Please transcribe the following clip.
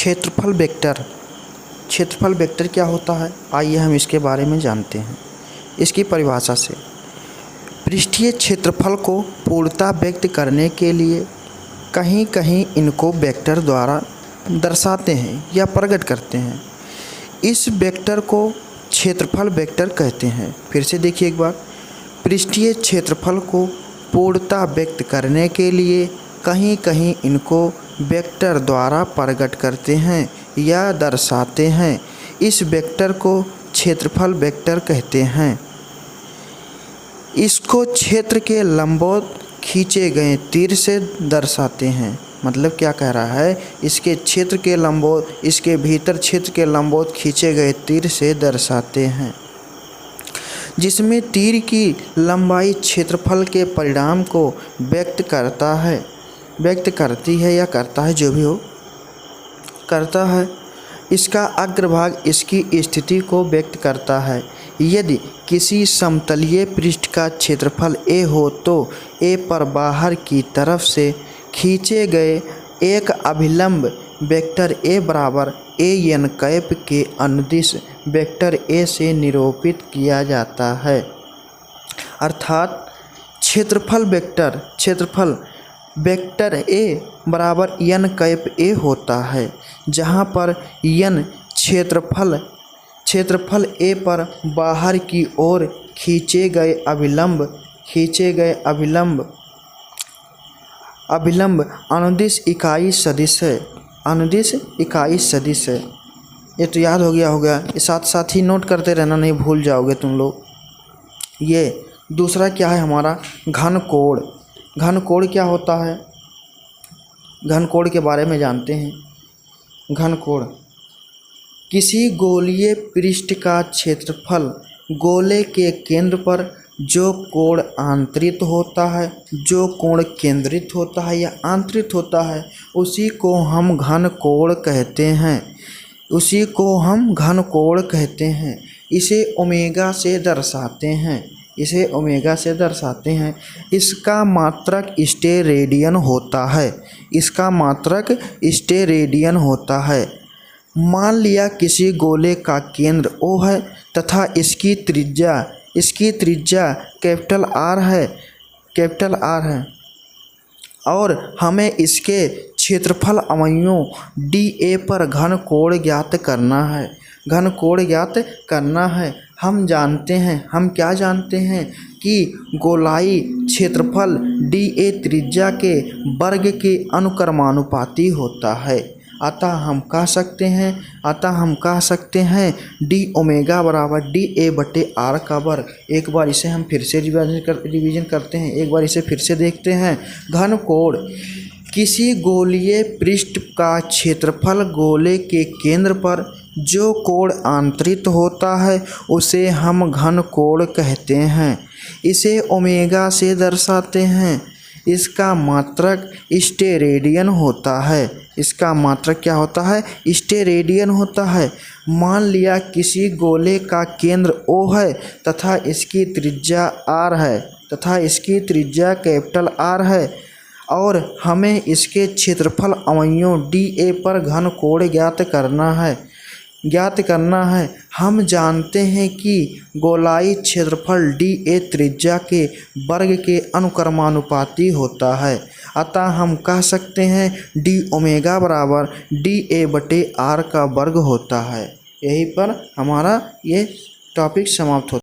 क्षेत्रफल वेक्टर। क्षेत्रफल वेक्टर क्या होता है, आइए हम इसके बारे में जानते हैं। इसकी परिभाषा से पृष्ठीय क्षेत्रफल को पूर्णतः व्यक्त करने के लिए कहीं कहीं इनको वेक्टर द्वारा दर्शाते हैं या प्रकट करते हैं। इस वेक्टर को क्षेत्रफल वेक्टर कहते हैं। फिर से देखिए एक बार, पृष्ठीय क्षेत्रफल को पूर्णतः व्यक्त करने के लिए कहीं कहीं इनको वेक्टर द्वारा प्रकट करते हैं या दर्शाते हैं। इस वेक्टर को क्षेत्रफल वेक्टर कहते हैं। इसको क्षेत्र के लंबवत खींचे गए तीर से दर्शाते हैं। मतलब क्या कह रहा है, इसके क्षेत्र के लंबवत, इसके भीतर क्षेत्र के लंबवत खींचे गए तीर से दर्शाते हैं, जिसमें तीर की लंबाई क्षेत्रफल के परिमाण को व्यक्त करता है, व्यक्त करती है या करता है, जो भी हो करता है। इसका अग्रभाग इसकी स्थिति को व्यक्त करता है। यदि किसी समतलीय पृष्ठ का क्षेत्रफल a हो तो a पर बाहर की तरफ से खींचे गए एक अभिलंब वेक्टर a बराबर an कैप के अनुदिश वेक्टर a से निरूपित किया जाता है। अर्थात क्षेत्रफल वेक्टर a बराबर n कैप a होता है, जहाँ पर n क्षेत्रफल a पर बाहर की ओर खींचे गए अभिलंब अनुदिश इकाई सदिश है। अनुदिश इकाई सदिश है। ये तो याद हो गया। साथ साथ ही नोट करते रहना, नहीं भूल जाओगे तुम लोग। ये दूसरा क्या है हमारा, घनकोण। घनकोण क्या होता है, घनकोण के बारे में जानते हैं। घनकोण किसी गोलीय पृष्ठ का क्षेत्रफल गोले के केंद्र पर जो कोण आंतरित होता है, जो कोण केंद्रित होता है या आंतरित होता है, उसी को हम घनकोण कहते हैं। उसी को हम घनकोण कहते हैं। इसे ओमेगा से दर्शाते हैं। इसे ओमेगा से दर्शाते हैं। इसका मात्रक स्टेरेडियन होता है। इसका मात्रक स्टेरेडियन होता है। मान लिया किसी गोले का केंद्र O है तथा इसकी त्रिज्या कैपिटल R है और हमें इसके क्षेत्रफल अवयवों dA पर घनकोण ज्ञात करना है। घनकोण ज्ञात करना है। हम क्या जानते हैं कि गोलाई क्षेत्रफल dA त्रिज्या के वर्ग के अनुक्रमानुपाती होता है। अतः हम कह सकते हैं d ओमेगा बराबर dA बटे R का वर्ग। एक बार इसे हम फिर से रिवीजन करते हैं। एक बार इसे फिर से देखते हैं। घनकोण किसी गोलीय पृष्ठ का क्षेत्रफल गोले के केंद्र पर जो कोण आंतरित होता है उसे हम घनकोण कहते हैं। इसे ओमेगा से दर्शाते हैं। इसका मात्रक स्टेरेडियन होता है। इसका मात्रक क्या होता है, स्टेरेडियन होता है। मान लिया किसी गोले का केंद्र O है तथा इसकी त्रिज्या कैपिटल R है और हमें इसके क्षेत्रफल अवयवों dA पर घनकोण ज्ञात करना है। हम जानते हैं कि गोलाई क्षेत्रफल dA त्रिज्या के वर्ग के अनुक्रमानुपाती होता है। अतः हम कह सकते हैं d ओमेगा बराबर dA बटे R का वर्ग होता है। यहीं पर हमारा ये टॉपिक समाप्त होता है।